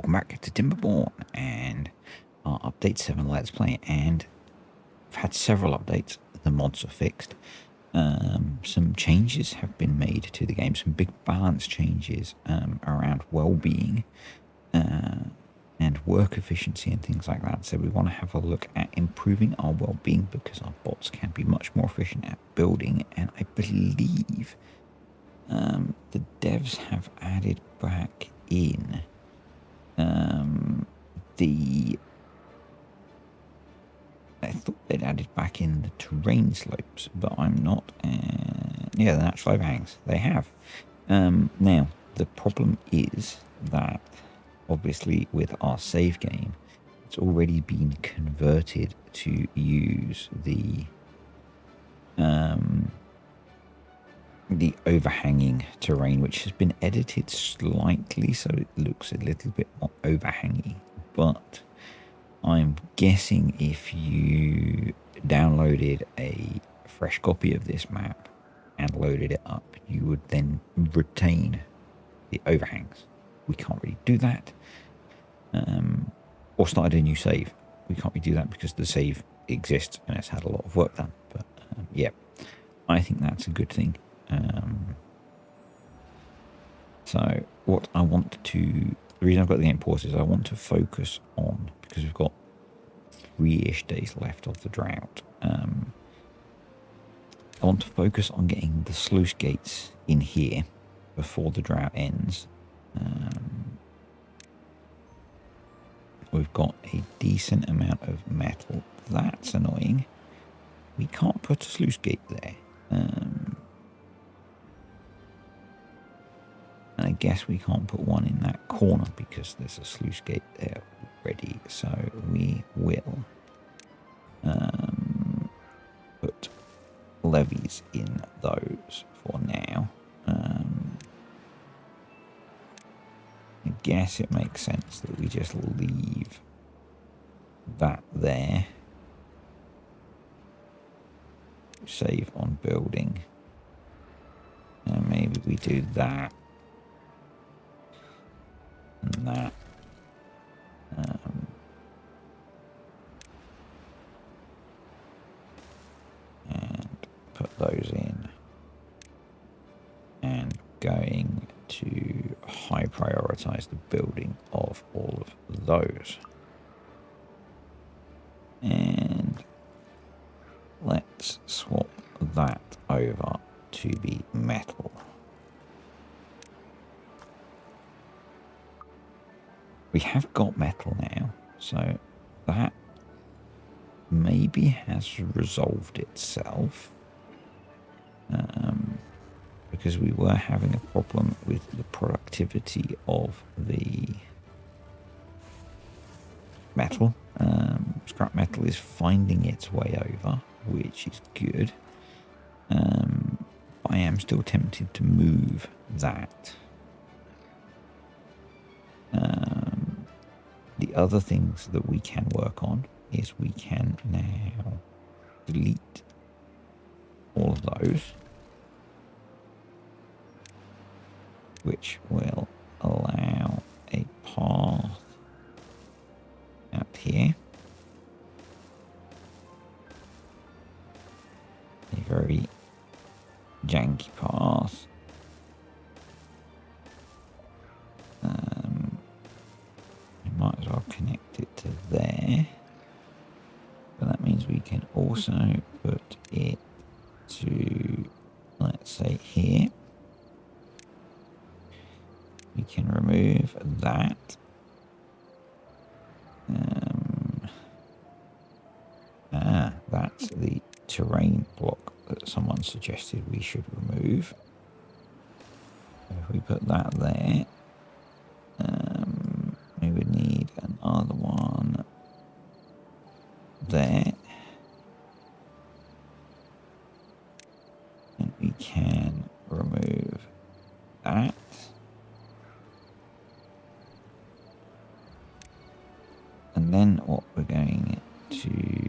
welcome back to Timberborn and our Update 7 Let's Play. And we've had several updates. The mods are fixed. Some changes have been made to the game. Some big balance changes around well-being and work efficiency and things like that. So we want to have a look at improving our well-being because our bots can be much more efficient at building. And I believe the devs have added back in I thought they'd added back in the terrain slopes, but I'm not. Yeah, the natural overhangs. They have. Now, the problem is that, obviously, with our save game, it's already been converted to use the overhanging terrain, which has been edited slightly so it looks a little bit more overhangy. But I'm guessing if you downloaded a fresh copy of this map and loaded it up, you would then retain the overhangs. We can't really do that. Or started a new save. We can't really do that because the save exists and it's had a lot of work done. But yeah, I think that's a good thing. So what I want to, the reason I've got the game paused is I want to focus on, because we've got 3-ish days left of the drought. I want to focus on getting the sluice gates in here before the drought ends. We've got a decent amount of metal. That's annoying. We can't put a sluice gate there. And I guess we can't put one in that corner because there's a sluice gate there already. So we will put levees in those for now. I guess it makes sense that we just leave that there. Save on building. And maybe we do that. And that. And put those in. And going to high prioritize the building of all of those. And let's swap that over to be metal. We have got metal now, so that maybe has resolved itself. Because we were having a problem with the productivity of the metal. Scrap metal is finding its way over, which is good. I am still tempted to move that. The other things that we can work on is we can now delete all of those, which will allow a path out here. A very janky path. We might as well connect it to there. But that means we can also put it to, let's say, here. We can remove that. That's the terrain block that someone suggested we should remove. So if we put that there, we would need another one there. And we can remove that. And then what we're going to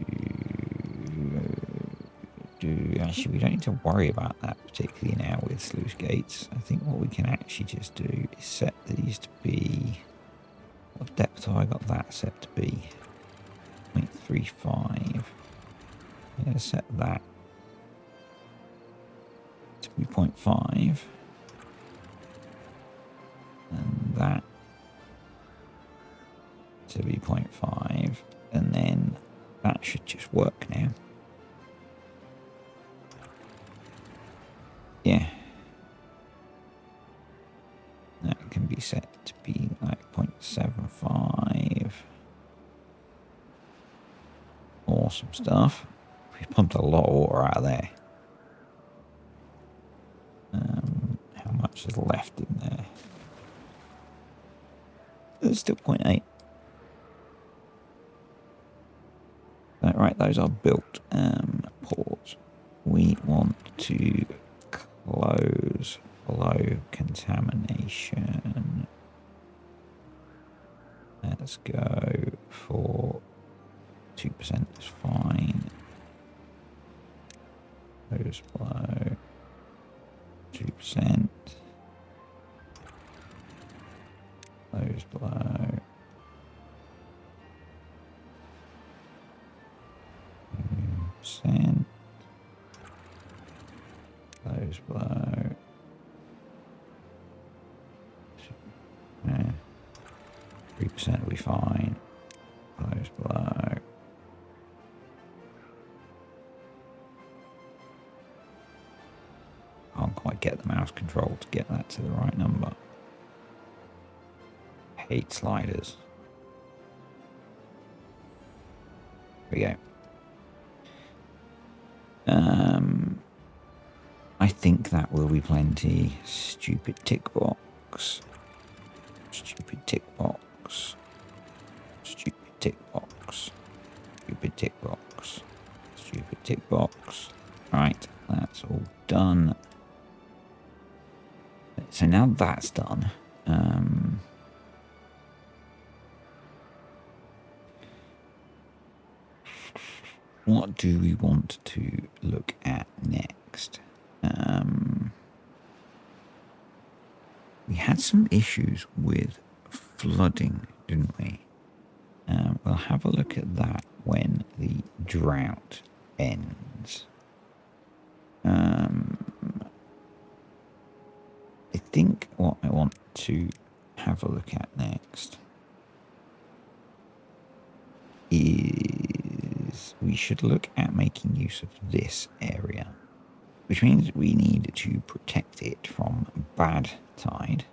do, actually we don't need to worry about that particularly now with sluice gates. I think what we can actually just do is set these to be What depth have I got that set to be? 0.35. I'm going to set that to be 0.5. And that to be 0.5. And then that should just work now. Yeah. That can be set to be like 0.75. Awesome stuff. We pumped a lot of water out of there. How much is left in there? There's still 0.8. Right, those are built. Pause. We want to close below contamination. Let's go for 2% is fine. Close below 2%. Close below 2%. Close below 3% will be fine. Close below. Can't quite get the mouse control to get that to the right number. Hate sliders. Here we go. I think that will be plenty. Stupid tick box. Stupid tick box. Stupid tick box. Stupid tick box. Stupid tick box. Right, that's all done. So now that's done. What do we want to look at next? We had some issues with flooding, didn't we? We'll have a look at that when the drought ends. I think what I want to have a look at next is we should look at making use of this area, which means we need to protect it from bad tide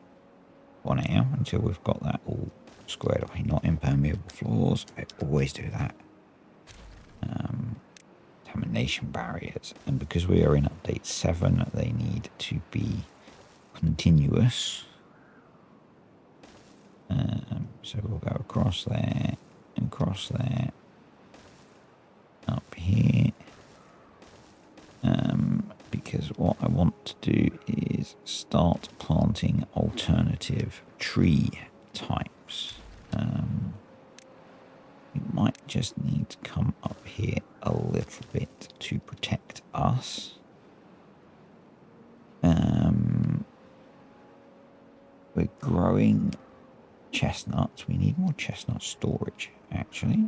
for now until we've got that all squared away. Not impermeable floors, I always do that. Contamination barriers, and because we are in update 7, they need to be continuous. So we'll go across there, up here. Because what I want to do is start planting alternative tree types. We might just need to come up here a little bit to protect us. We're growing chestnuts. We need more chestnut storage, actually.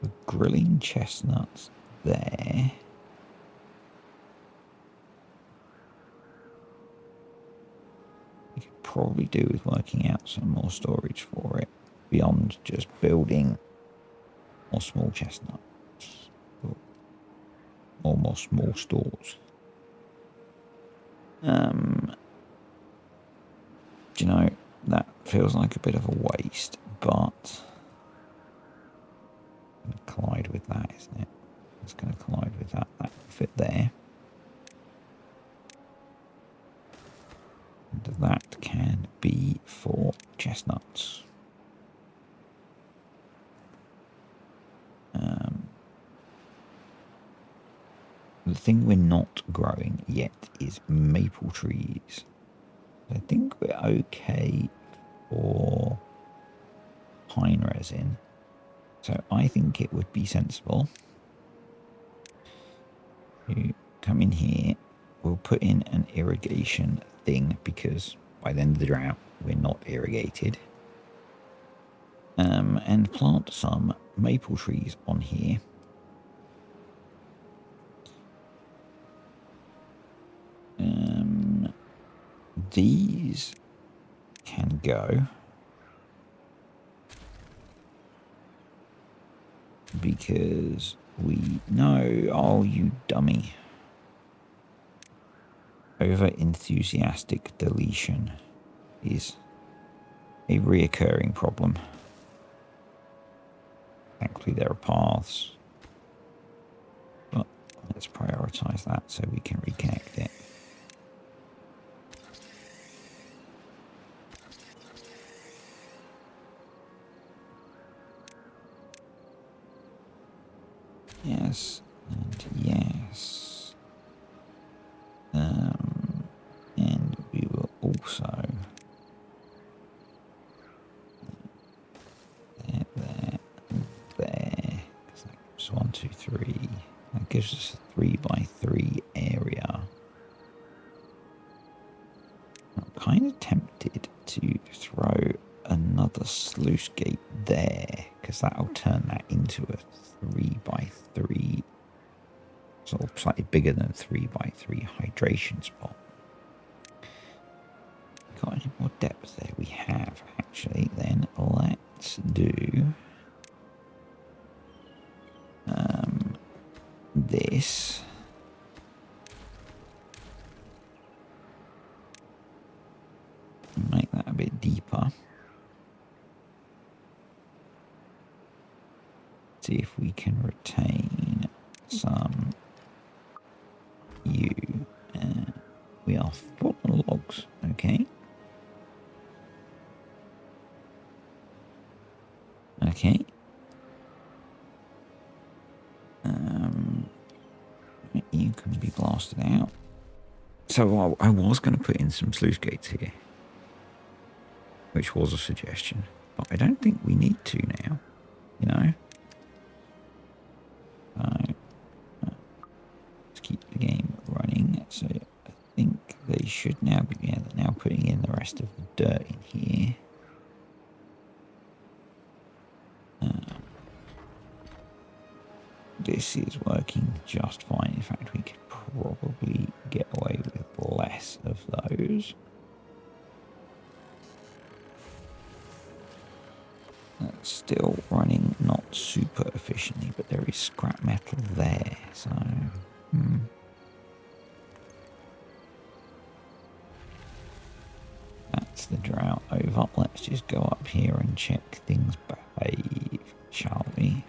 We're grilling chestnuts there. We could probably do with working out some more storage for it beyond just building more small chestnuts or more small stores. Do you know, that feels like a bit of a waste, but it's going to collide with that, isn't it? It's going to collide with that. That will fit there. And that can be for chestnuts. The thing we're not growing yet is maple trees. I think we're okay for pine resin. So I think it would be sensible to come in here. We'll put in an irrigation thing because by the end of the drought, we're not irrigated. And plant some maple trees on here. These can go because we know, oh, you dummy. Over enthusiastic deletion is a reoccurring problem. Thankfully there are paths, but let's prioritize that so we can reconnect it. Yes, and yes. And we will also there. So that gives 1, 2, 3. That gives us a 3x3 area. I'm kind of tempted to throw another sluice gate there, because that'll turn that into a 3x3, sort of slightly bigger than a 3x3 hydration spot. Got any more depth there? We have, actually. Then let's do this. Make that a bit deeper. See if we can retain some yew. We are full on logs, okay. Okay. You can be blasted out. So I was going to put in some sluice gates here, which was a suggestion, but I don't think we need to now, you know. So let's keep the game running. So I think they should now be, yeah, they're now putting in the rest of the dirt in here. This is working just fine. In fact, we could probably get away with less of those. That's still running not super efficiently, but there is scrap metal there, so that's the drought over. Let's just go up here and check things behave, shall we?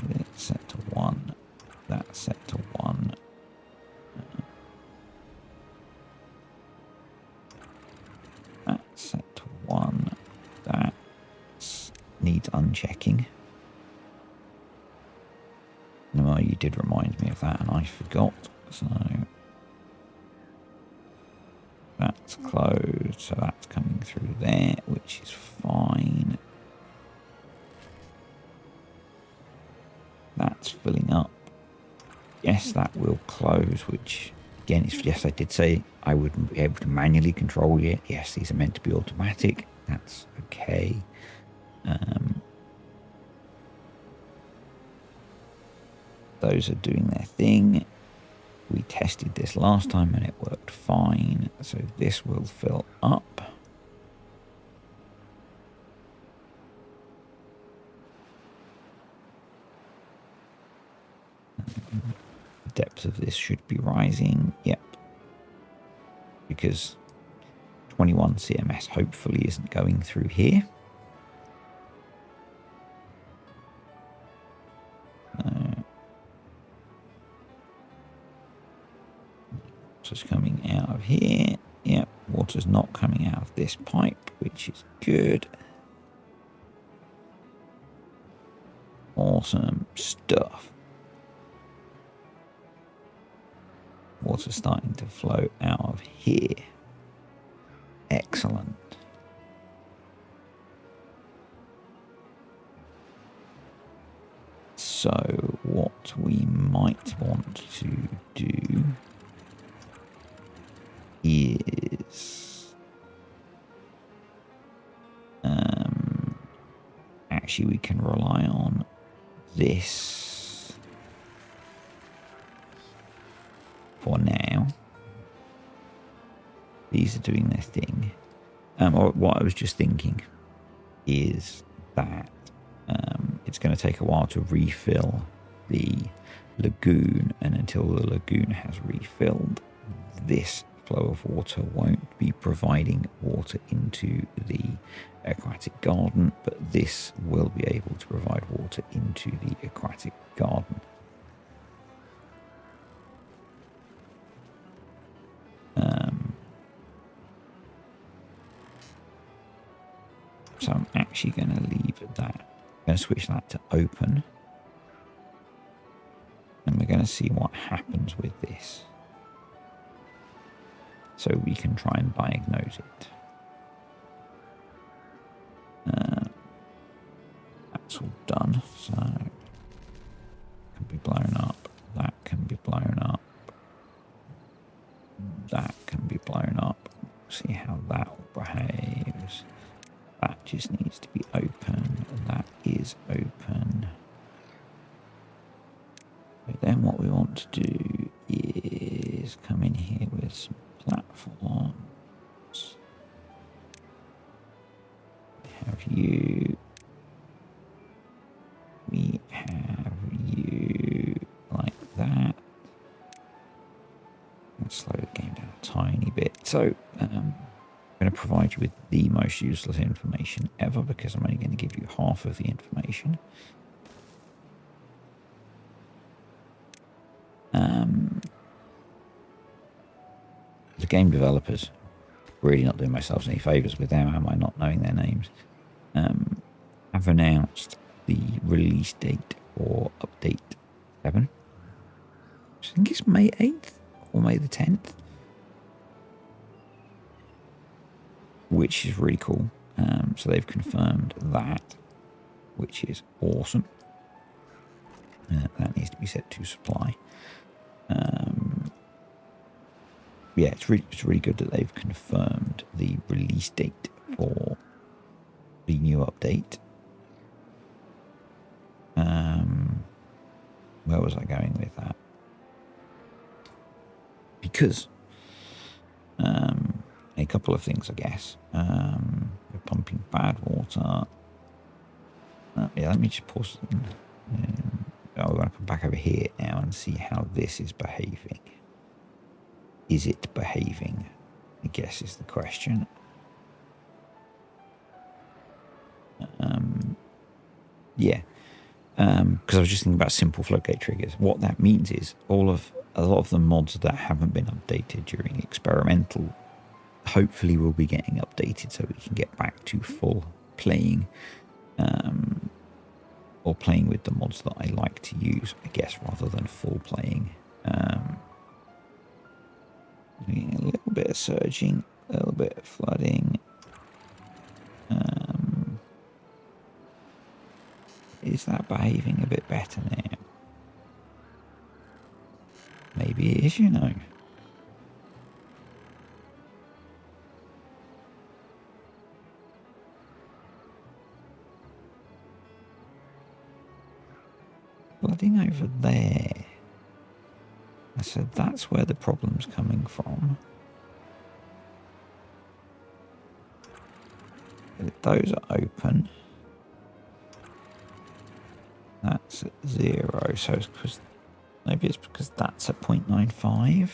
It's set to 1. That's set to 1. That's set to 1. That needs unchecking. No, you did remind me of that and I forgot. So that's closed. So that's coming through there, which is fine. That's filling up. Yes, that will close, which again, is, yes, I did say I wouldn't be able to manually control it. Yes, these are meant to be automatic. That's okay. Those are doing their thing. We tested this last time and it worked fine. So this will fill up. The depth of this should be rising. Yep. Because 21 CMS hopefully isn't going through here. Water's coming out of here. Yep, water's not coming out of this pipe, which is good. Awesome stuff. Water's starting to flow out of here. Excellent. So what we might want to do is actually we can rely on this for now. These are doing their thing. Or what I was just thinking is that it's going to take a while to refill the lagoon, and until the lagoon has refilled, this flow of water won't be providing water into the aquatic garden, but this will be able to provide water into the aquatic garden. So I'm actually going to leave that. I'm going to switch that to open. And we're going to see what happens with this. So we can try and diagnose it. That's all done. So it can be blown up. That can be blown up. That can be blown up. See how that all behaves. That just needs to be open. That is open. But then what we want to do is come in here with some platforms. Have you. We have you like that. Let's slow the game down a tiny bit. So, I'm going to provide you with the most useless information ever, because I'm only going to give you half of the information. The game developers, really not doing myself any favours with them, am I, not knowing their names, have announced the release date for update 7. I think it's May 8th or May the 10th. Which is really cool. So they've confirmed that, which is awesome. That needs to be set to supply. Yeah, it's really good that they've confirmed the release date for the new update. Where was I going with that? Because a couple of things, I guess. We're pumping bad water. Yeah, let me just pause. We're going to come back over here now and see how this is behaving. Is it behaving? I guess is the question. Yeah. Because I was just thinking about simple floodgate triggers. What that means is a lot of the mods that haven't been updated during experimental hopefully will be getting updated, so we can get back to full playing, or playing with the mods that I like to use, I guess, rather than full playing. Doing a little bit of surging, a little bit of flooding. Is that behaving a bit better now? Maybe it is, you know. Flooding over there. So that's where the problem's coming from. Those are open. That's at 0. So it's because maybe it's because that's at 0.95.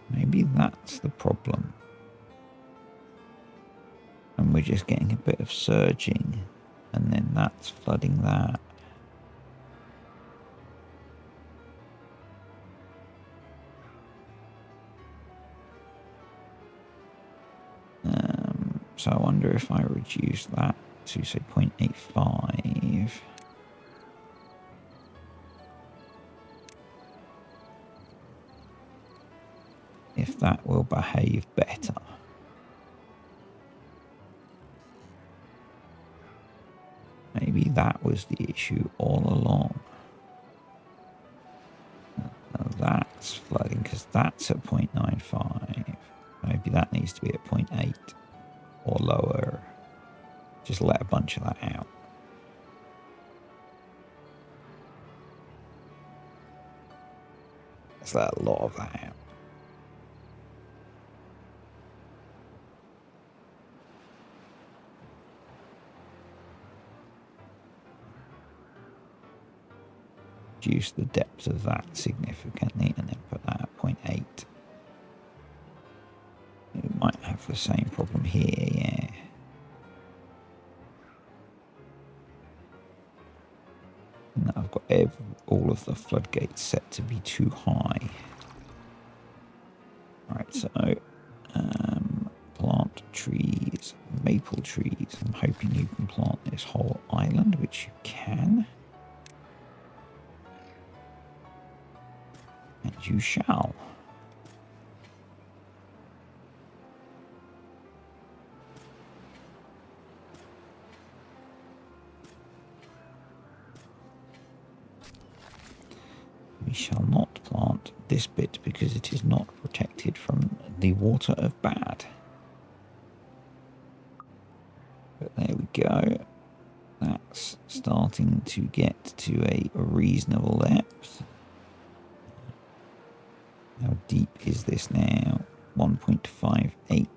Maybe that's the problem. And we're just getting a bit of surging, and then that's flooding that. So I wonder if I reduce that to, say, 0.85. If that will behave better. Maybe that was the issue all along. that's flooding because that's at 0.95. Maybe that needs to be at 0.8 or lower. Just let a bunch of that out. Let's let a lot of that out. Reduce the depth of that significantly and then put that at 0.8. We might have the same problem here, yeah. And I've got all of the floodgates set to be too high. Alright, so plant trees, maple trees. I'm hoping you can plant this whole island, which you can. And you shall. We shall not plant this bit because it is not protected from the water of bad. But there we go. That's starting to get to a reasonable depth. How deep is this now? 1.58.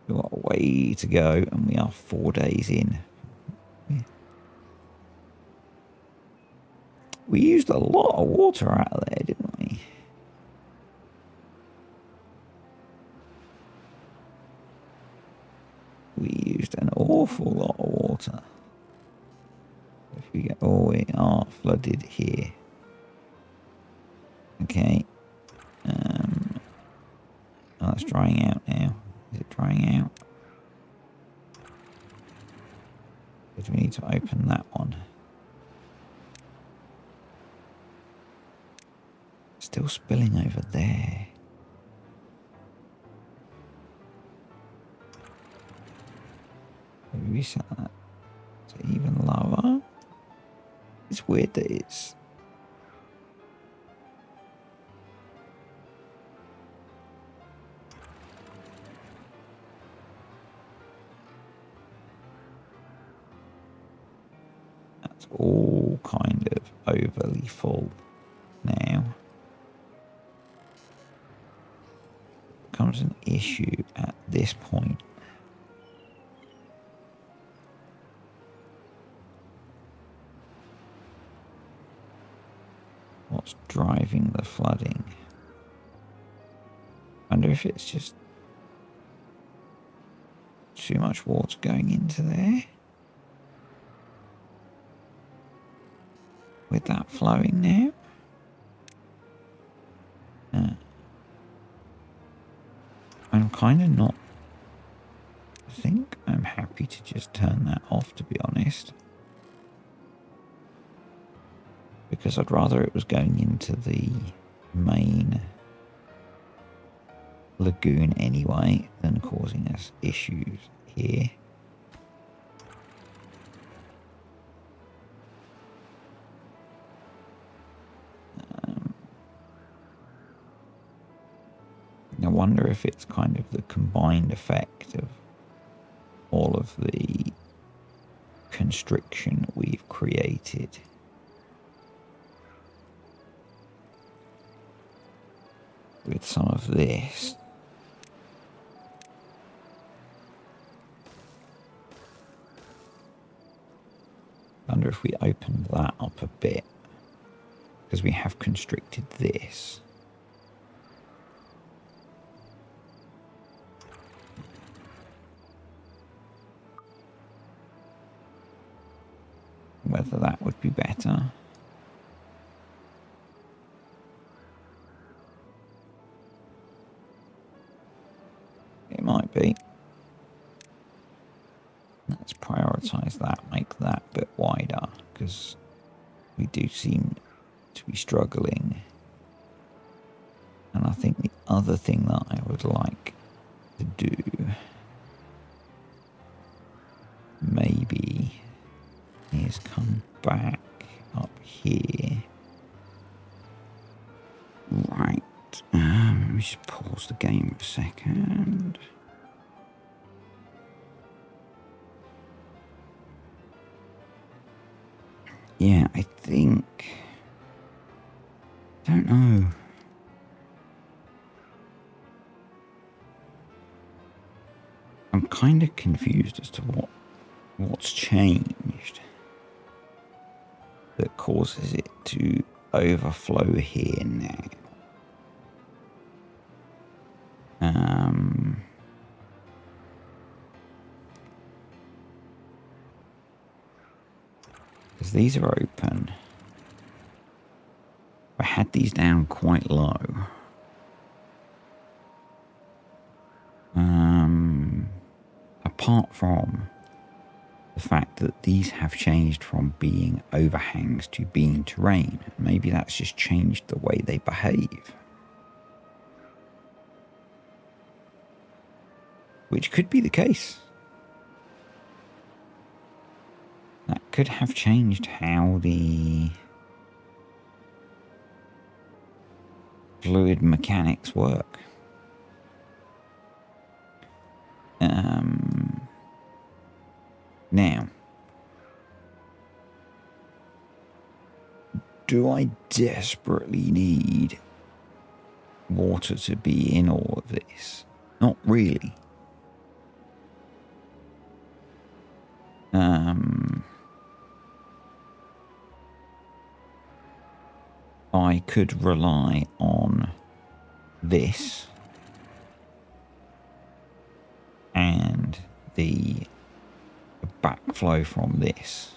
We've got a way to go and we are 4 days in. We used a lot of water out of there, didn't we? We used an awful lot of water. If we get, oh, we are flooded here. Okay. Oh, it's drying out now. Is it drying out? Because we need to open that one. Still spilling over there. Maybe we set that to even lower. It's weird that it's... That's all kind of overly full now. Becomes an issue at this point. What's driving the flooding? I wonder if it's just too much water going into there. With that flowing now. I'm kind of not... I think I'm happy to just turn that off, to be honest. Because I'd rather it was going into the main lagoon anyway than causing us issues here. I wonder if it's kind of the combined effect of all of the constriction we've created. With some of this. I wonder if we opened that up a bit. Because we have constricted this. Whether that would be better. It might be. Let's prioritise that, make that a bit wider, because we do seem to be struggling. And I think the other thing that I would like to do maybe is come back up here me just pause the game for a second. Yeah, I think... I don't know. I'm kind of confused as to what's changed that causes it to overflow here now. Because these are open. I had these down quite low. Apart from the fact that these have changed from being overhangs to being terrain. Maybe that's just changed the way they behave. Which could be the case. That could have changed how the fluid mechanics work. Now, do I desperately need water to be in all of this? Not really. I could rely on this and the backflow from this.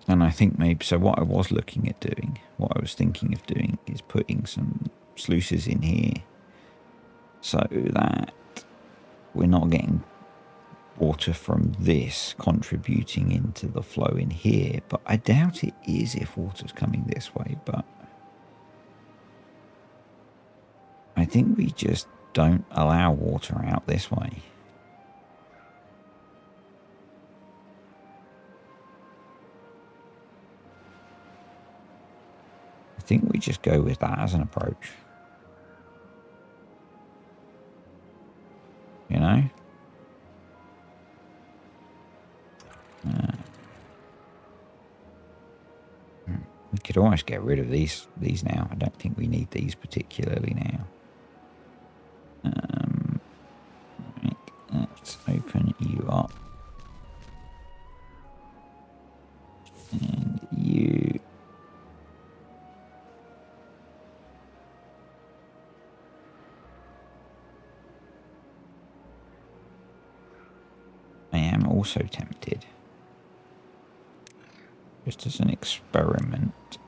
And I think maybe, so what I was looking at doing, what I was thinking of doing is putting some sluices in here so that we're not getting water from this contributing into the flow in here. But I doubt it is if water's coming this way, but I think we just don't allow water out this way. I think we just go with that as an approach. You know? We could almost get rid of these now. I don't think we need these particularly now. Right, let's open you up. And you... I am also tempted, just as an experiment,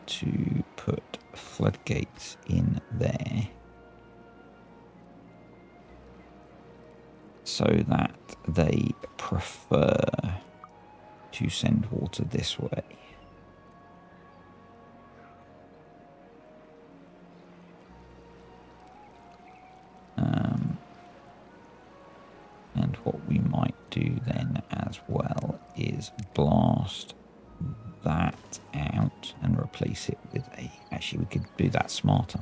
to put floodgates in there so that they prefer to send water this way. And what we might do then as well is blast that out and replace it with a... Actually, we could do that smarter.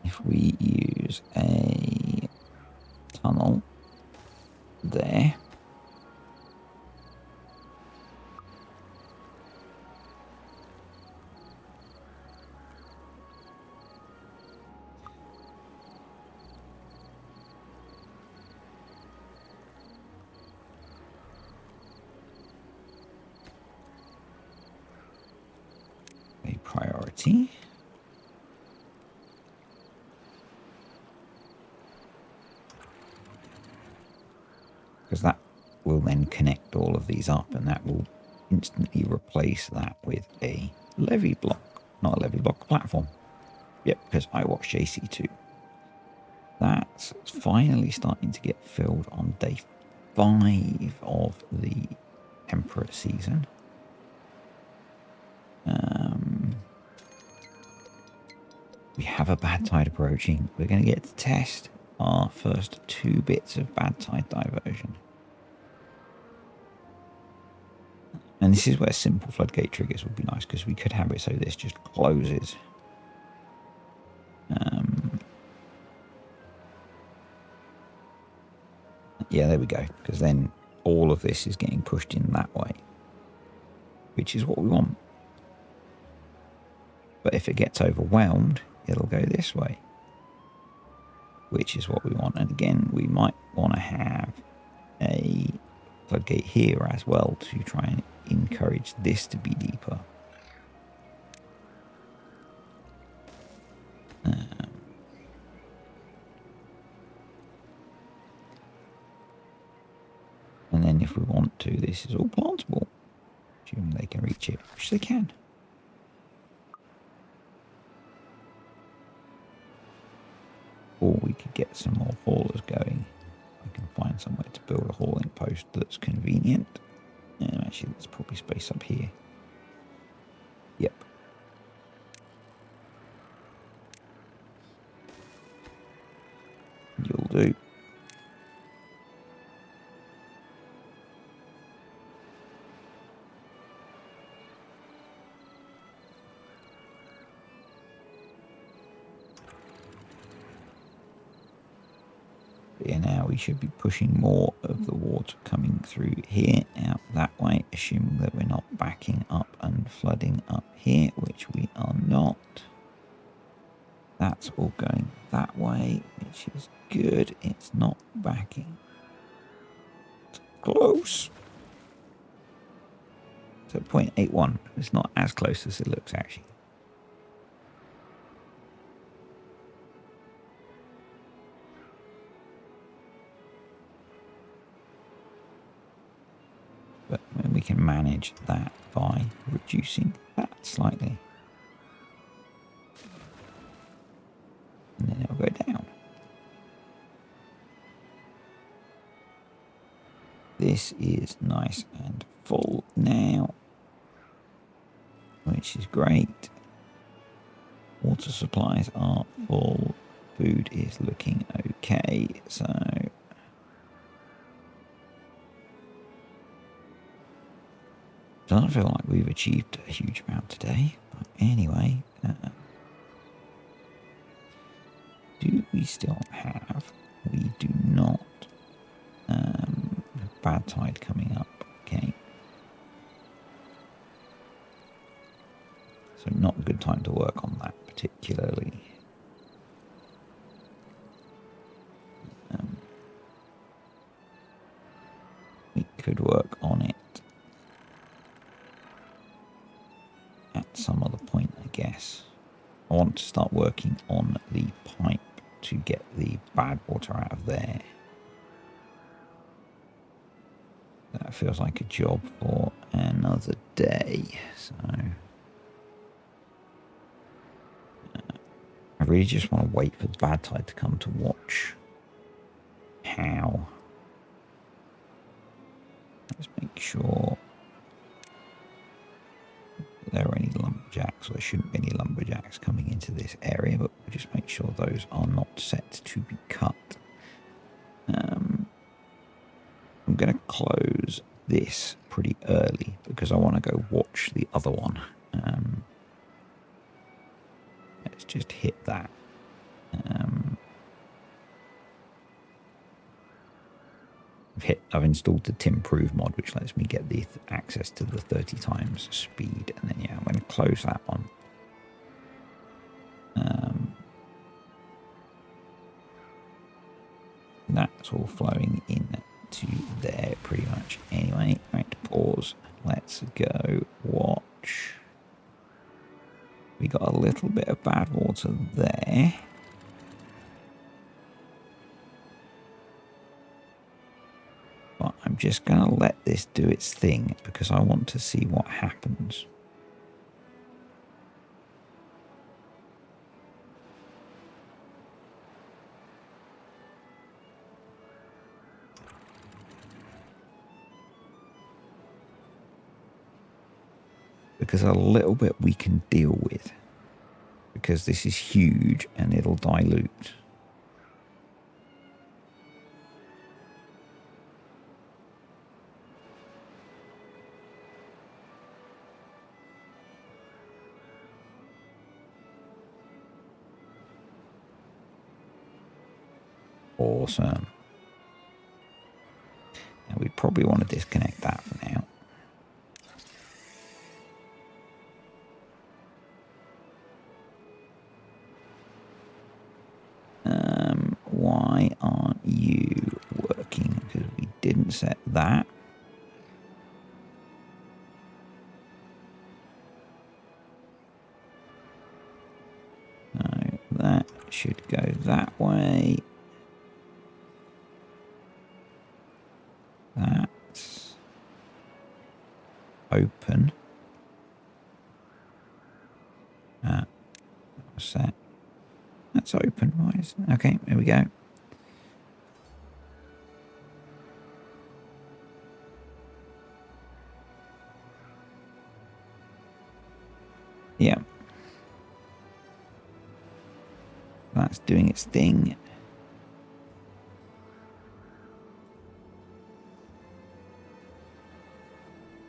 If we use a tunnel there. A priority. Because that will then connect all of these up, and that will instantly replace that with a levee block. Not a levee block, platform. Yep, because I watched JC2. That's finally starting to get filled on day 5 of the temperate season. We have a bad tide approaching. We're going to get to test our first 2 bits of bad tide diversion. And this is where simple floodgate triggers would be nice, because we could have it so this just closes. Yeah, there we go, because then all of this is getting pushed in that way, which is what we want. But if it gets overwhelmed, it'll go this way, which is what we want. And again, we might want to have a floodgate here as well to try and encourage this to be deeper. And then if we want to, this is all plantable, assuming they can reach it, which they can. Or we could get some more haulers going. We can find somewhere to build a hauling post that's convenient. Actually, there's probably space up here. Yep. You'll do. Here now we should be pushing more of the water coming through here out that way, assuming that we're not backing up and flooding up here, which we are not. That's all going that way, which is good. It's not backing. It's close. So 0.81. It's not as close as it looks actually. But we can manage that by reducing that slightly. And then it'll go down. This is nice and full now, which is great. Water supplies are full. Food is looking okay, so doesn't feel like we've achieved a huge amount today, but anyway, do we still have? We do not. Bad tide coming up. Okay, so not a good time to work on that particularly. We could work on it at some other point, I guess. I want to start working on the pipe to get the bad water out of there. That feels like a job for another day. So I really just want to wait for the bad tide to come to watch how. Let's make sure there are any lumberjacks, or there shouldn't be any lumberjacks coming into this area, but we'll just make sure those are not set to be cut. I'm going to close this pretty early because I want to go watch the other one. Let's just hit that. I've installed the TIMBERBORN mod, which lets me get the access to the 30 times speed, and then yeah, I'm going to close that one. That's all flowing in to there pretty much anyway. Right, pause. Let's go watch. We got a little bit of bad water there. But I'm just going to let this do its thing because I want to see what happens. Because a little bit we can deal with, because this is huge and it'll dilute. Awesome. Now we probably want to disconnect that for now. Why aren't you working? Because we didn't set that. So that should go that way. That's open. What's that? That's open. Why is it? Okay, there we go. Yeah. That's doing its thing.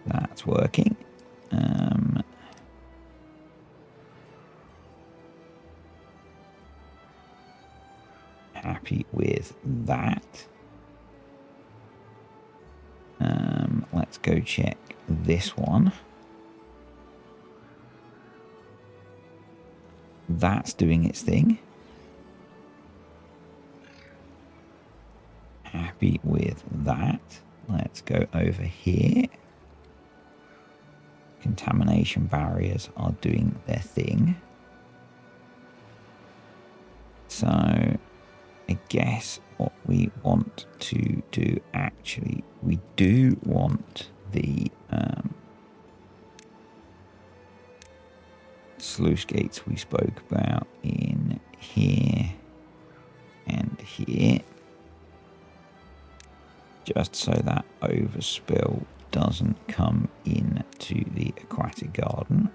That's working. Happy with that. Let's go check this one. That's doing its thing. Happy with that. Let's go over here. Contamination barriers are doing their thing. So I guess what we want to do, actually, we do want the sluice gates we spoke about in here and here, just so that overspill doesn't come into the aquatic garden.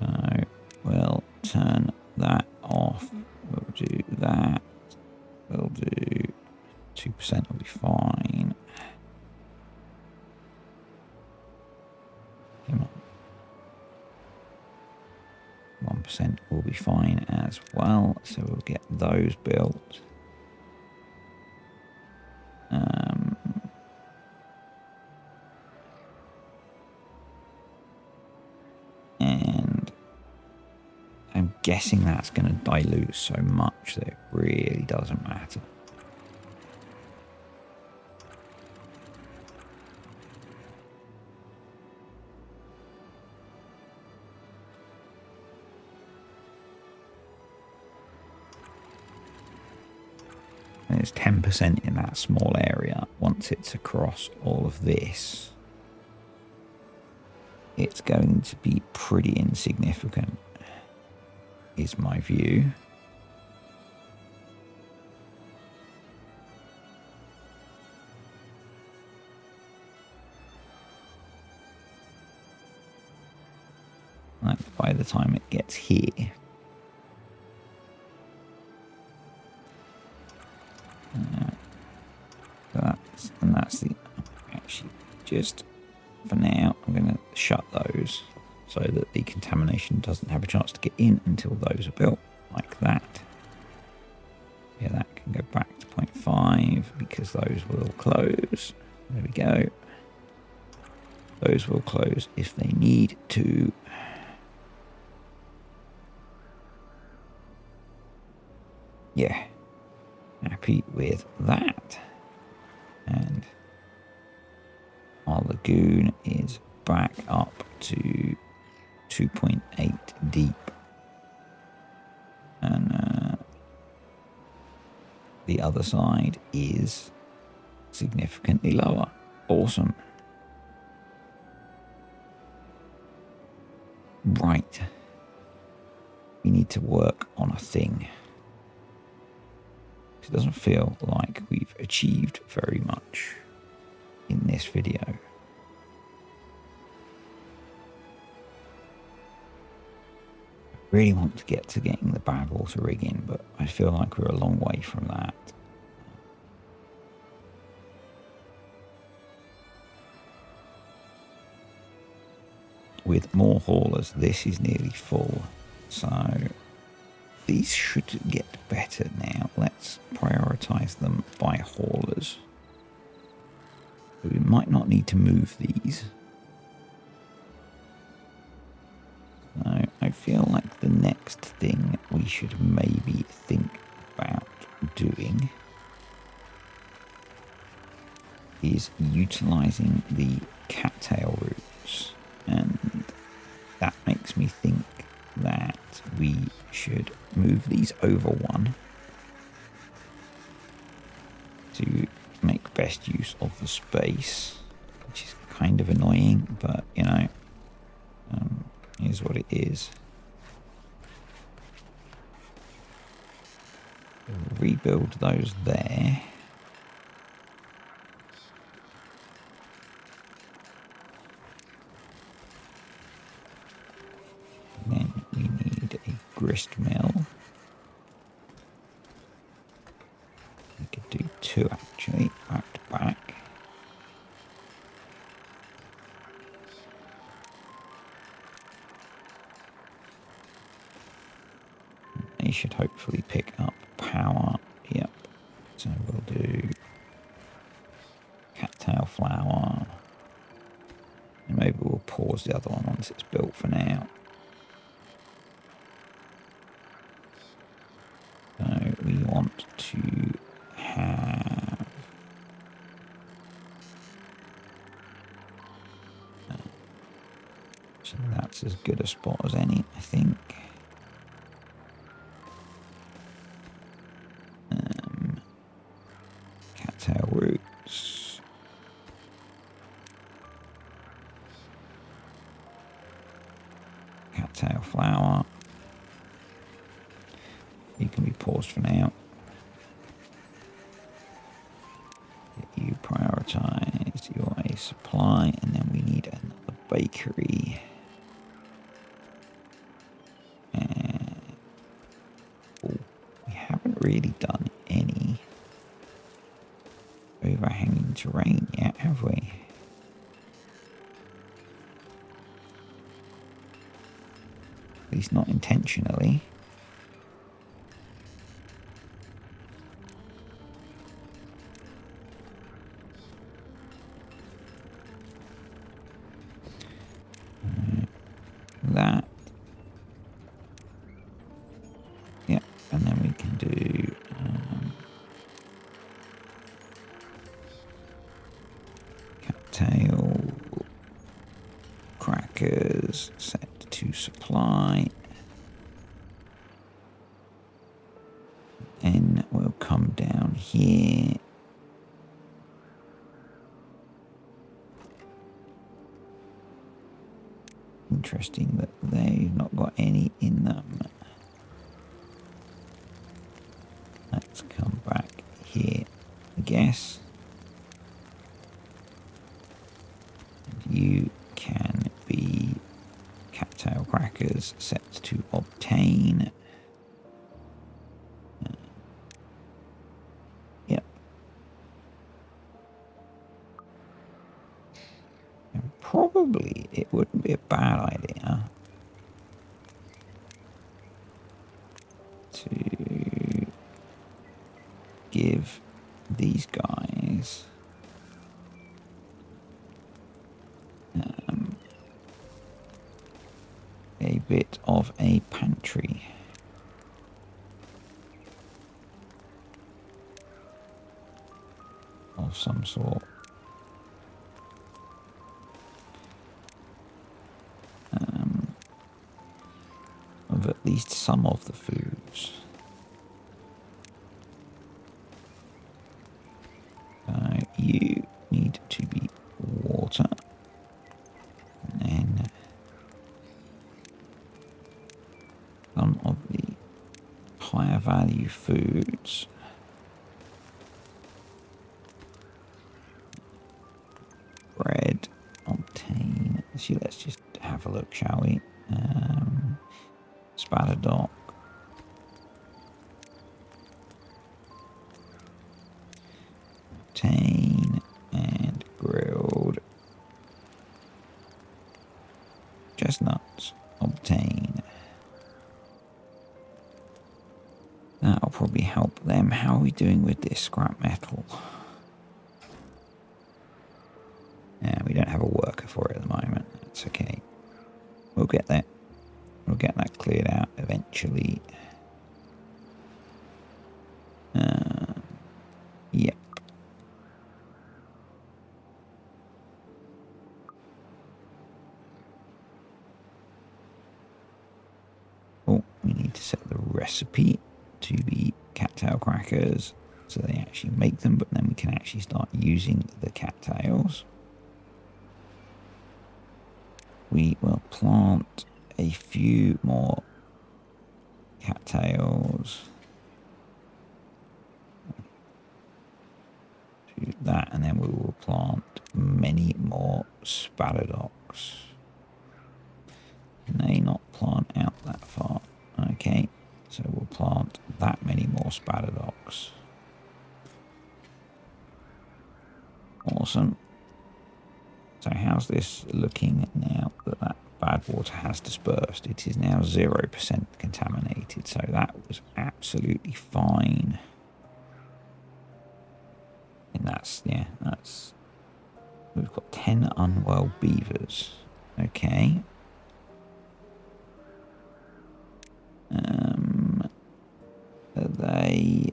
So we'll turn that off. We'll do that. We'll do 2% will be fine. Come on. 1% will be fine as well. So we'll get those built. And I'm guessing that's going to dilute so much that it really doesn't matter. And it's 10% in that small area. Once it's across all of this, it's going to be pretty insignificant, is my view. Like by the time it gets here. That's the, actually, just for now, I'm going to shut those so that the contamination doesn't have a chance to get in until those are built, like that. Yeah, that can go back to 0.5 because those will close. There we go. Those will close if they need to. Yeah, happy with that. And our lagoon is back up to 2.8 deep. And the other side is significantly lower. Awesome. Right. We need to work on a thing. It doesn't feel like we've achieved very much in this video. I really want to get to getting the backwater rig in, but I feel like we're a long way from that. With more haulers, this is nearly full. So these should get better now. Let's prioritize them by haulers. We might not need to move these. So I feel like the next thing we should maybe think about doing is utilizing the cattail roots, and that makes me think that we should move these over one to make best use of the space, which is kind of annoying, but you know, is what it is. Rebuild those there. Then we need a grist mill. We could do two actually, back to back. They should hopefully pick up power. Yep. So we'll do cattail flour. And maybe we'll pause the other one once it's built for now. So we want to have so that's as good a spot as any, I think. Cattail roots. Cattail flour. You can be paused for now. You prioritize your A supply, and then we need another bakery. And we haven't really done any overhanging terrain yet, have we? At least not intentionally. That. Yeah, and then we can do cattail crackers set to supply. Then we'll come down here. Interesting that they've not got any in them. Let's come back here, I guess. And you can be cattail crackers set to obtain. Yep. And probably it wouldn't be a bad idea to give these guys a bit of a pantry. Of some sort. Of at least some of the foods. You need to be water. And then some of the higher value foods. Bread, obtain. See, let's just have a look, shall we? Spadadoc. Obtain and grilled chestnuts. Obtain. That'll probably help them. How are we doing with this scrap metal? Yeah, we don't have a worker for it at the moment. That's okay. We'll get that. We'll get that cleared out eventually. Yep. Oh, we need to set the recipe to be cattail crackers so they actually make them, but then we can actually start using the cattails. We will plant a few more cattails. Do that, and then we will plant many more spaladocs. Can they not plant out that far? Okay, so we'll plant that many more spaladocs. Awesome. So how's this looking now that that bad water has dispersed? It is now 0% contaminated, so that was absolutely fine. And that's, yeah, that's... We've got 10 unwell beavers. Okay. Are they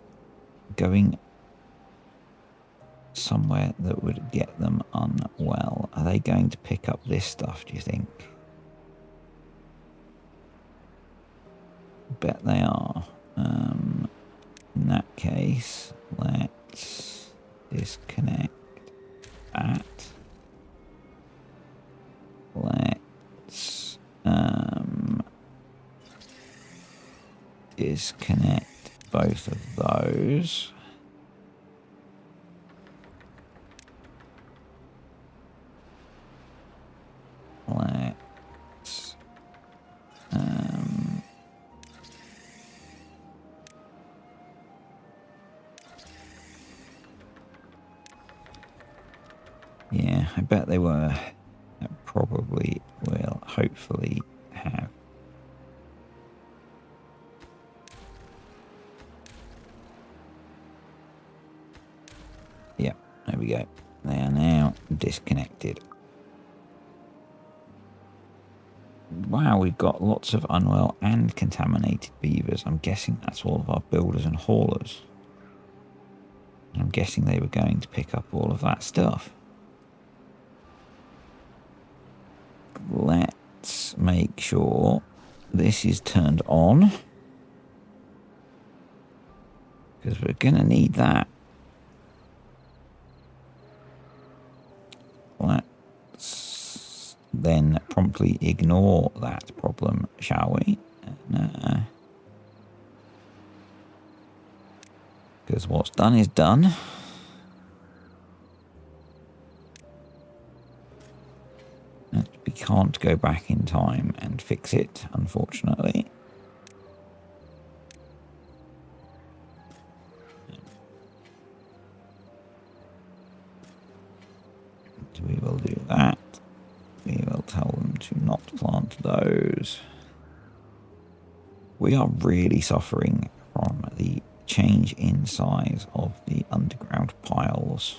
going somewhere that would get them unwell? Are they going to pick up this stuff, do you think? Bet they are. In that case, let's disconnect that. Let's disconnect both of those. Let's yeah, I bet they were. Probably will hopefully have. Yep, there we go. They are now disconnected. Wow, we've got lots of unwell and contaminated beavers. I'm guessing that's all of our builders and haulers. I'm guessing they were going to pick up all of that stuff. Let's make sure this is turned on, because we're going to need that. Let's then promptly ignore that problem, shall we? Because what's done is done. We can't go back in time and fix it, unfortunately. So we will do that. We will tell them to not plant those. We are really suffering from the change in size of the underground piles.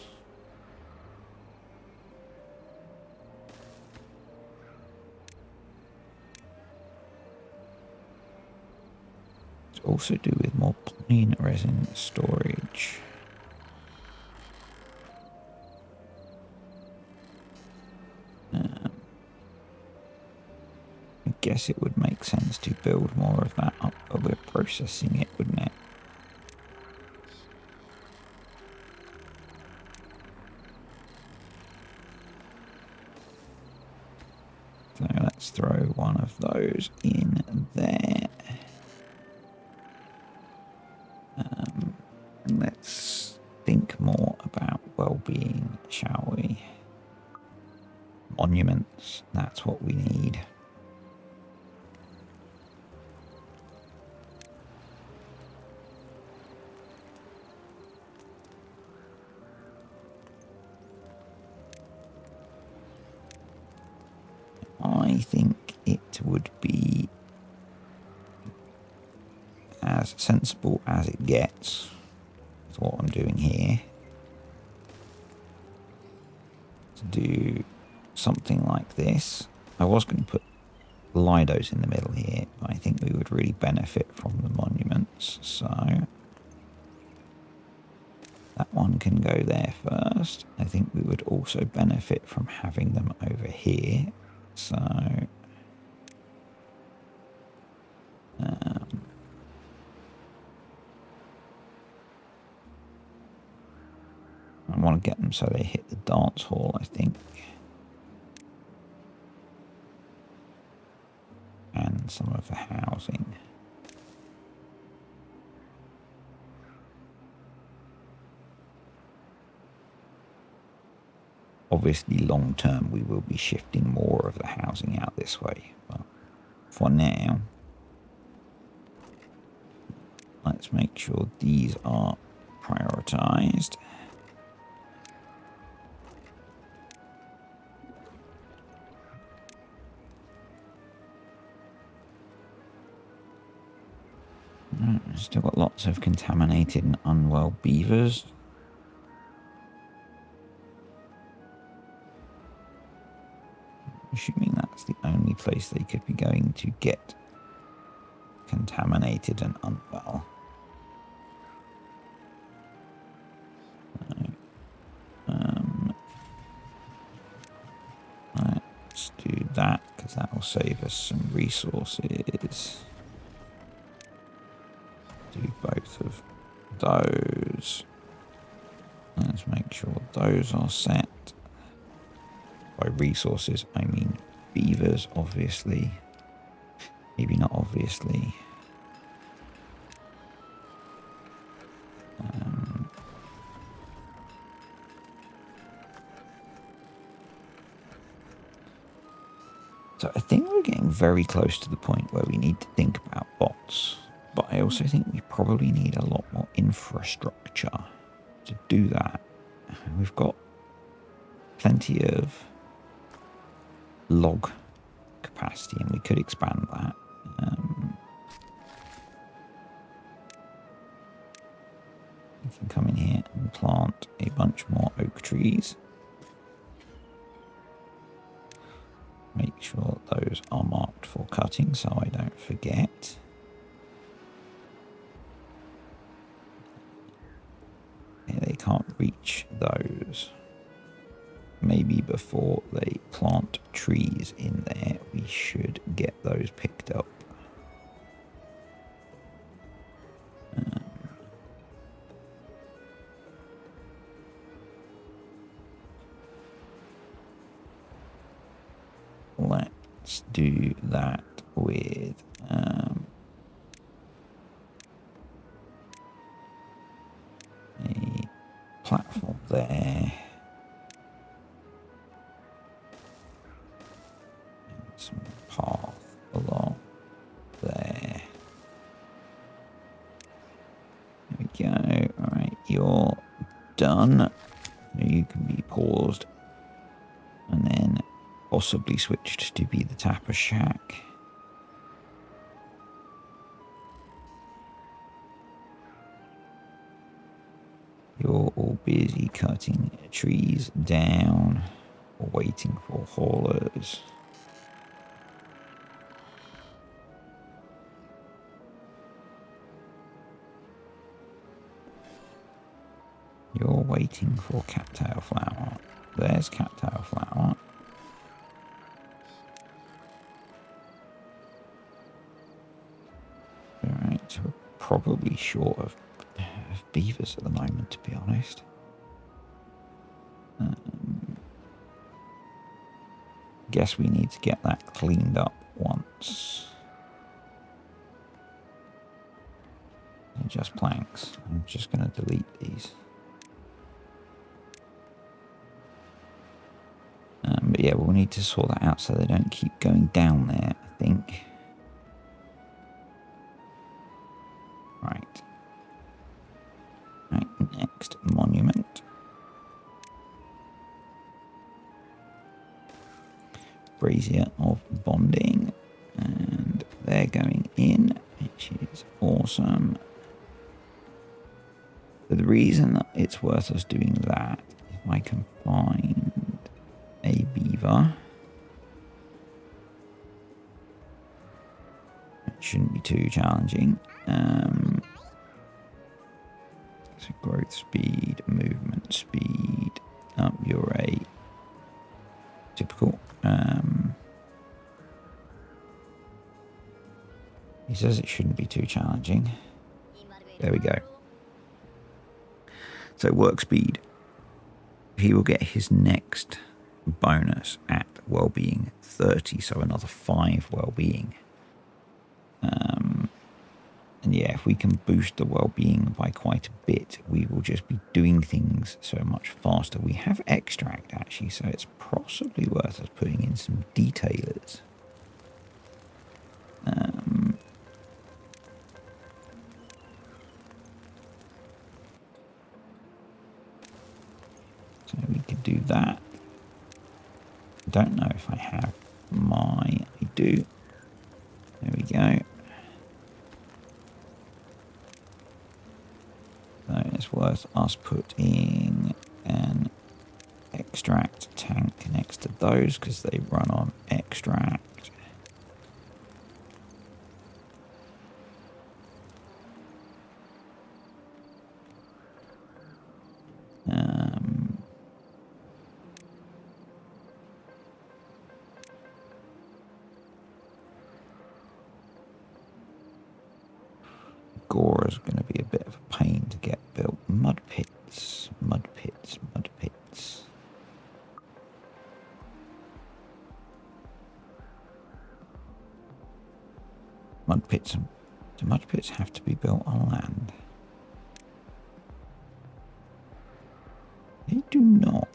Also do with more pine resin storage. I guess it would make sense to build more of that up, but we're processing it, wouldn't it? So let's throw one of those in there. Let's think more about well-being, shall we? Monuments, that's what we need. I think it would be as sensible as it gets. That's what I'm doing here. To do something like this. I was going to put Lidos in the middle here, but I think we would really benefit from the monuments. So that one can go there first. I think we would also benefit from having them over here. So I want to get them so they hit the dance hall, I think. And some of the housing. Obviously, long term, we will be shifting more of the housing out this way. But for now, let's make sure these are prioritized. Still got lots of contaminated and unwell beavers. Assuming that's the only place they could be going to get contaminated and unwell. Let's do that because that will save us some resources. Do both of those. Let's make sure those are set. By resources, I mean beavers, obviously. Maybe not obviously. So I think we're getting very close to the point where we need to think about bots. But I also think we probably need a lot more infrastructure to do that. We've got plenty of log capacity and we could expand that. We can come in here and plant a bunch more oak trees. Make sure those are marked for cutting so I don't forget. They can't reach those. Maybe before they plant trees in there, we should get those picked up. Let's do that with a platform there. And some path along there. There we go. Alright, you're done. You can be paused. And then possibly switched to be the tapper shack. You're all busy cutting trees down or waiting for haulers. You're waiting for cattail flower. There's cattail flower. Alright, so we're probably short of beavers at the moment, to be honest. Guess we need to get that cleaned up once. They're just planks. I'm just going to delete these. But yeah, we'll need to sort that out so they don't keep going down there, I think. Right. Right, next monument. Brazier of bonding. And they're going in, which is awesome. But the reason that it's worth us doing that, if I can find a beaver, it shouldn't be too challenging. So growth speed, movement speed. You're a typical. He says it shouldn't be too challenging. There we go. So work speed. He will get his next bonus at Wellbeing 30, so another 5 Wellbeing. And yeah, if we can boost the Wellbeing by quite a bit, we will just be doing things so much faster. We have extract actually, so it's possibly worth us putting in some detailers. So we could do that. I don't know if I have I do. There we go. So it's worth us putting an extract tank next to those because they run on extract. Gora's going to be a bit of a pain to get built. Mud pits, mud pits, mud pits. Mud pits. Do mud pits have to be built on land? They do not.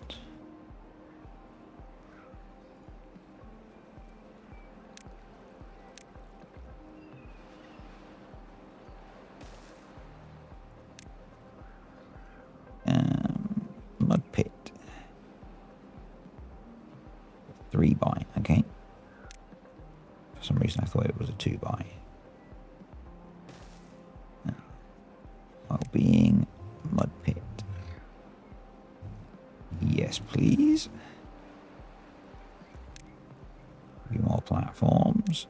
Mud pit. 3 by, okay. For some reason I thought it was a 2 by. Wellbeing, mud pit. Yes, please. A few more platforms.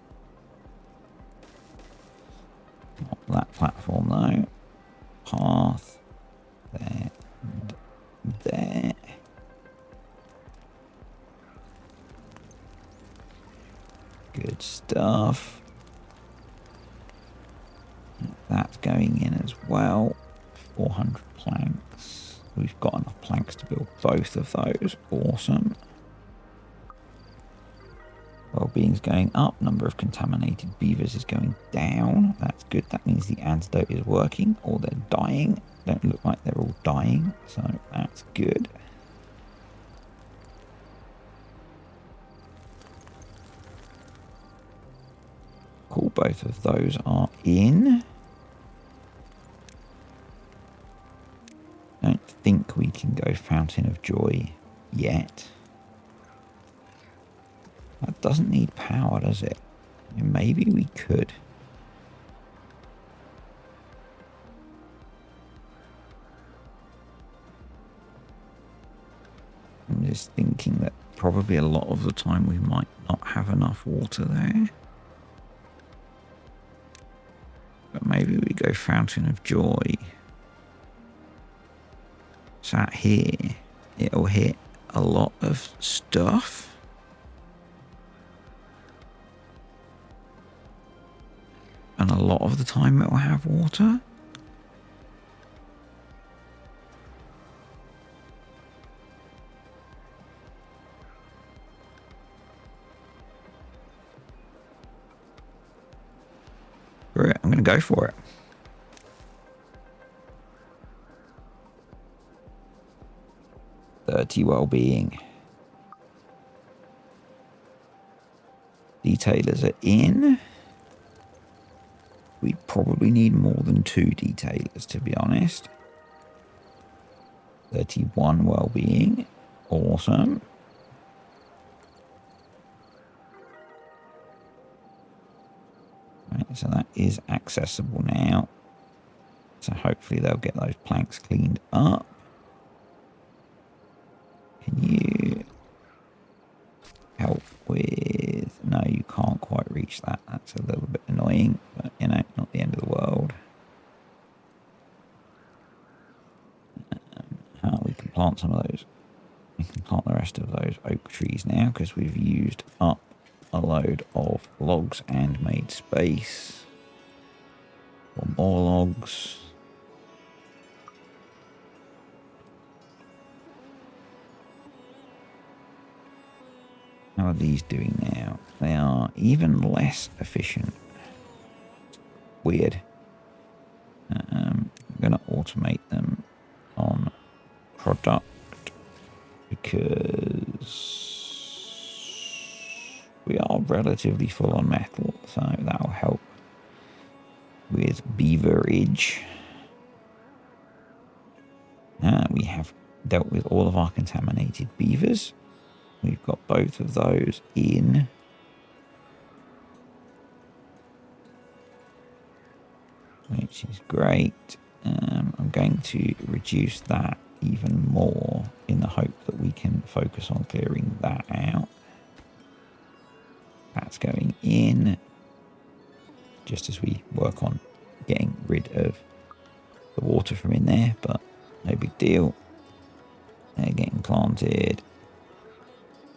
Not that platform though. Path. There and there. Good stuff. That's going in as well. 400 planks. We've got enough planks to build both of those. Awesome. Wellbeing's going up. Number of contaminated beavers is going down. That's good. That means the antidote is working, or they're dying. Don't look like they're all dying, so that's good. Cool, both of those are in. Don't think we can go Fountain of Joy yet. That doesn't need power, does it? Maybe we could. I'm just thinking that probably a lot of the time we might not have enough water there. But maybe we go Fountain of Joy. Sat here, it'll hit a lot of stuff. And a lot of the time it'll have water. Right, I'm going to go for it. Wellbeing. Detailers are in. We'd probably need more than 2 detailers, to be honest. 31 Wellbeing. Awesome. Right, so that is accessible now. So hopefully they'll get those planks cleaned up. Can you help with... No, you can't quite reach that. That's a little bit annoying, but, you know, not the end of the world. We can plant some of those. We can plant the rest of those oak trees now because we've used up a load of logs and made space for more logs. How are these doing now? They are even less efficient. Weird. I'm going to automate them on product because we are relatively full on metal, so that will help with beaverage. We have dealt with all of our contaminated beavers. We've got both of those in. Which is great. I'm going to reduce that even more in the hope that we can focus on clearing that out. That's going in just as we work on getting rid of the water from in there, but no big deal. They're getting planted.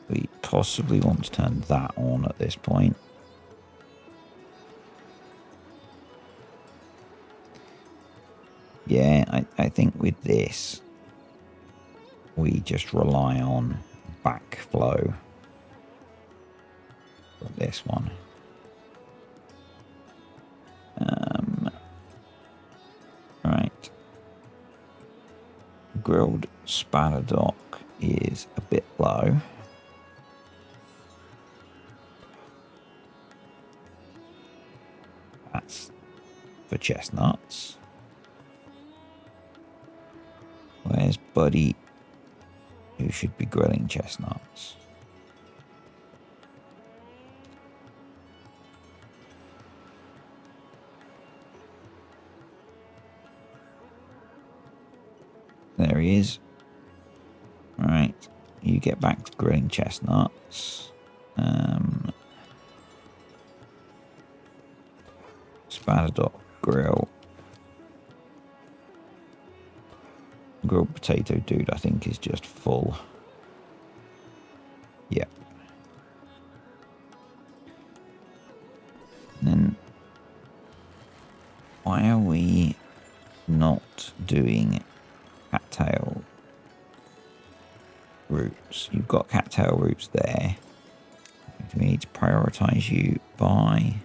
We possibly want to turn that on at this point. Yeah, I think with this, we just rely on backflow for this one. Right. Grilled spaladoc is a bit low. That's for chestnuts. Where's Buddy, who should be grilling chestnuts? There he is. Right, you get back to grilling chestnuts. Spaladoc grill. Grilled potato dude, I think, is just full. Yep. And then why are we not doing cattail roots? You've got cattail roots there. Do we need to prioritize you by...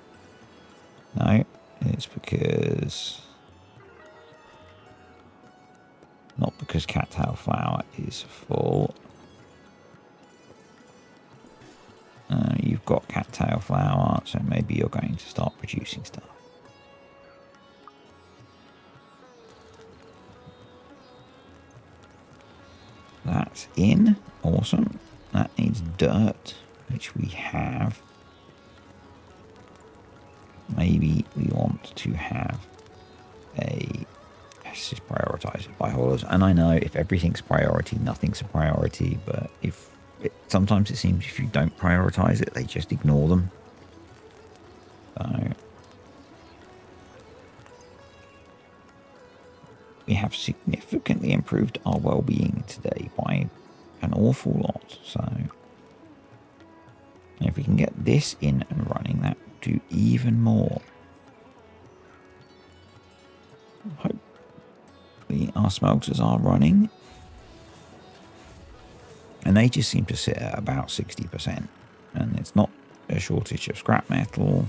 No, it's because... Not because cattail flower is full. You've got cattail flower, so maybe you're going to start producing stuff. That's in. Awesome. That needs dirt, which we have. Maybe we want to have a... Let's just prioritise it by haulers. And I know if everything's priority, nothing's a priority. But sometimes it seems if you don't prioritise it, they just ignore them. So we have significantly improved our well-being today by an awful lot. So if we can get this in and running, that will do even more. Hopefully our smelters are running. And they just seem to sit at about 60%. And it's not a shortage of scrap metal.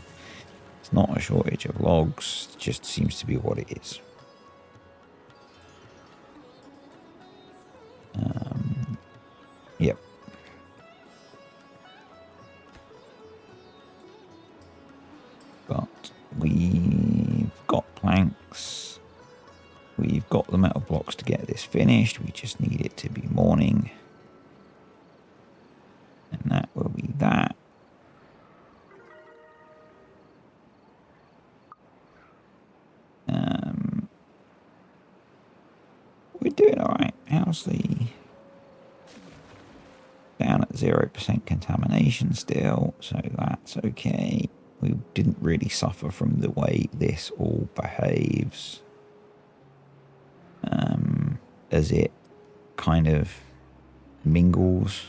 It's not a shortage of logs. It just seems to be what it is. Yep. But we've got planks. We've got the metal blocks to get this finished. We just need it to be morning. And that will be that. we're doing all right. How's the down at 0% contamination still, so that's okay. We didn't really suffer from the way this all behaves, as it kind of mingles.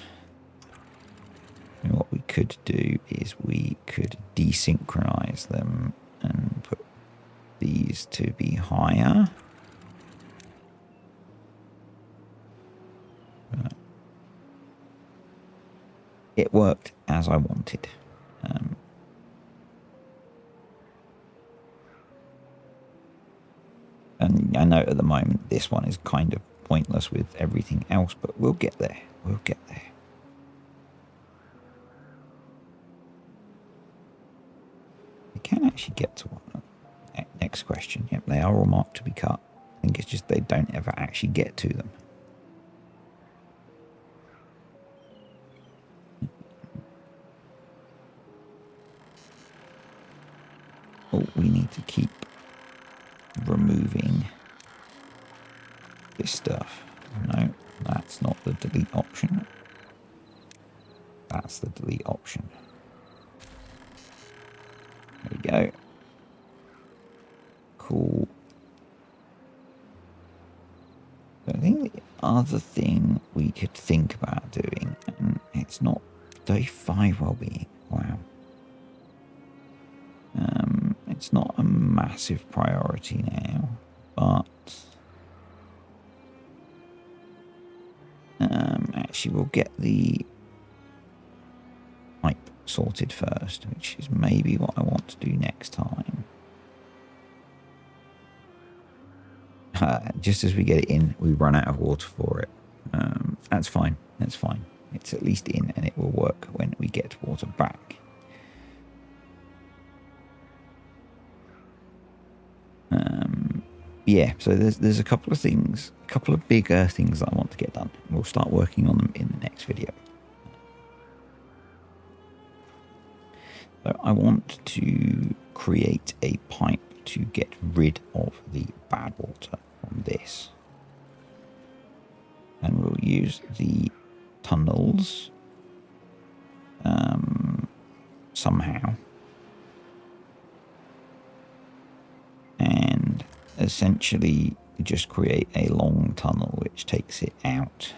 And what we could do is we could desynchronize them and put these to be higher. It worked as I wanted. And I know at the moment this one is kind of pointless with everything else, but we'll get there. We'll get there. We can actually get to one. Next question. Yep, they are all marked to be cut. I think it's just they don't ever actually get to them. Oh, we need to keep removing this stuff. No, that's not the delete option. That's the delete option. There we go. Cool. So I think the other thing we could think about doing, and it's not day 5 well-being. Wow. It's not a massive priority now, but actually we'll get the pipe sorted first, which is maybe what I want to do next time. Just as we get it in, we run out of water for it. That's fine. That's fine. It's at least in, and it will work when we get water back. Yeah, so there's a couple of things, a couple of bigger things that I want to get done. We'll start working on them in the next video. So I want to create a pipe to get rid of the bad water from this. And we'll use the tunnels somehow. And essentially just create a long tunnel which takes it out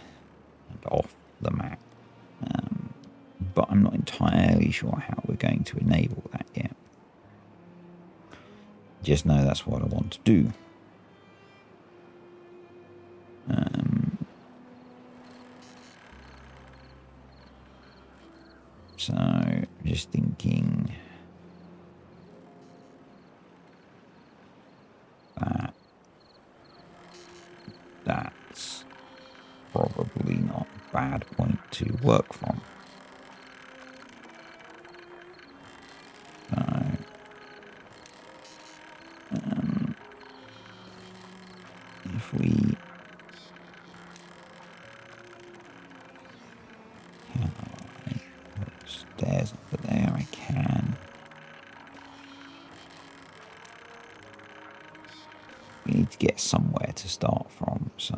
and off the map. But I'm not entirely sure how we're going to enable that yet. Just know that's what I want to do. So just thinking that that's probably not a bad point to work from. So if we stairs over there, I can. We need to get somewhere to start from, so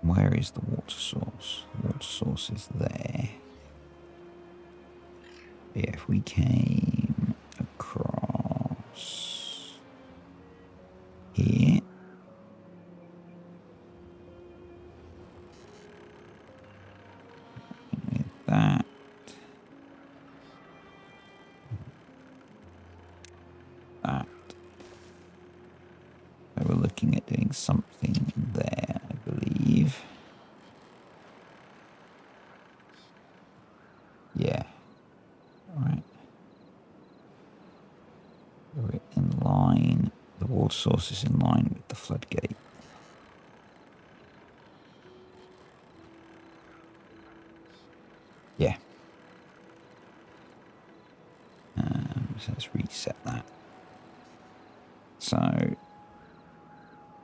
where is the water source? The water source is there. Yeah, if we came across here, with that, so we're looking at doing something there, I believe. Yeah. All right. We're in line. The water source is in line with the floodgate. Yeah. So let's reset that. So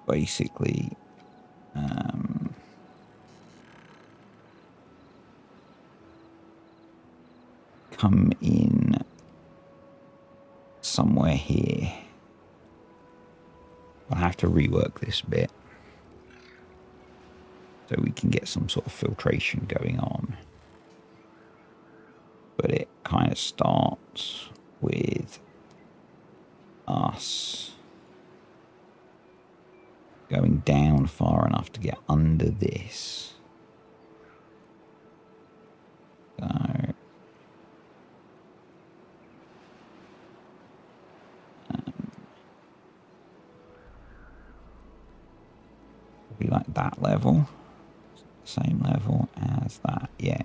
basically, come in somewhere here. I'll have to rework this bit so we can get some sort of filtration going on. But it kind of starts with us going down far enough to get under this. So be like that level, same level as that, yeah.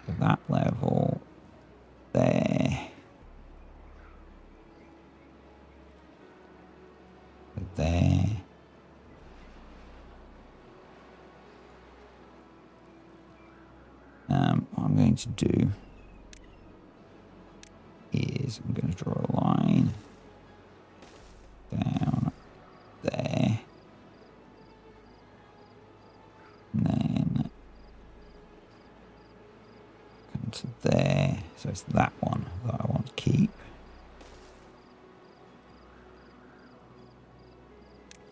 So that level there, there. What I'm going to do is I'm going to draw a line down there, and then come to there. So it's that one that I want to keep.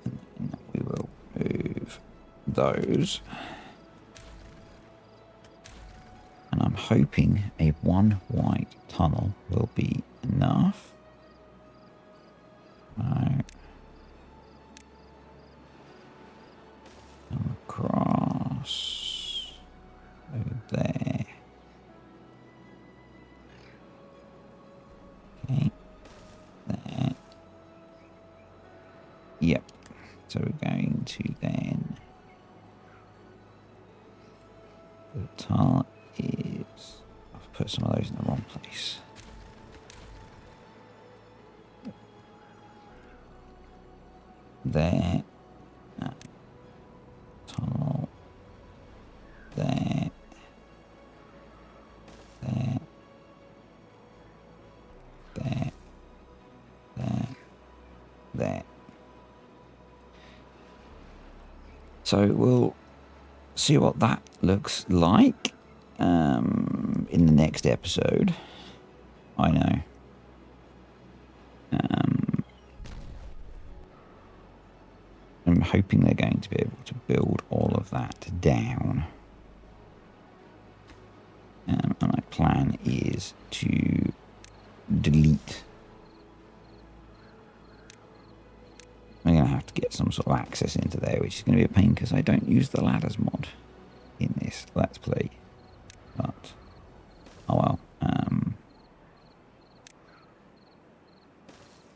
And then we will move those. And I'm hoping a one white tunnel will be enough. Right. Come across over there. Okay. There. Yep. So we're going to then the tunnel is, I've put some of those in the wrong place. There, tunnel, there, there, there, there, there. So we'll see what that looks like in the next episode. I know. I'm hoping they're going to be able to build all of that down. And my plan is to delete. I'm going to have to get some sort of access into there, which is going to be a pain because I don't use the ladders mod in this Let's Play. But, oh well.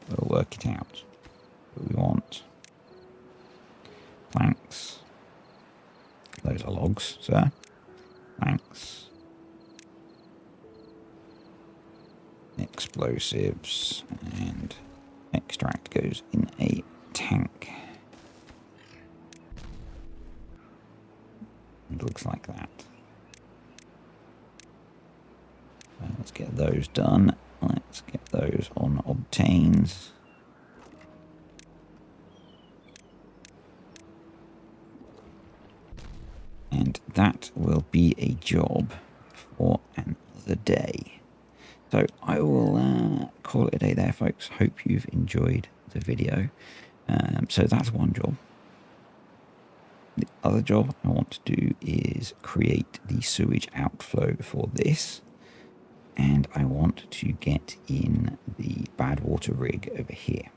We'll work it out. But we want planks. Those are logs, sir. Planks. Explosives. And extract goes in a tank. It looks like that. Let's get those done. Let's get those on obtains. And that will be a job for another day. So I will call it a day there, folks. Hope you've enjoyed the video. So that's one job. The other job I want to do is create the sewage outflow for this. And I want to get in the bad water rig over here.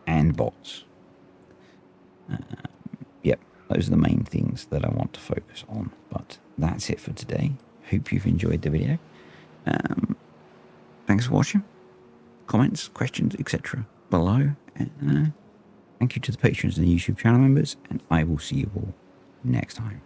And bots. Yep, those are the main things that I want to focus on. But that's it for today. Hope you've enjoyed the video. Thanks for watching. Comments, questions, etc. below. And thank you to the patrons and the YouTube channel members. And I will see you all next time.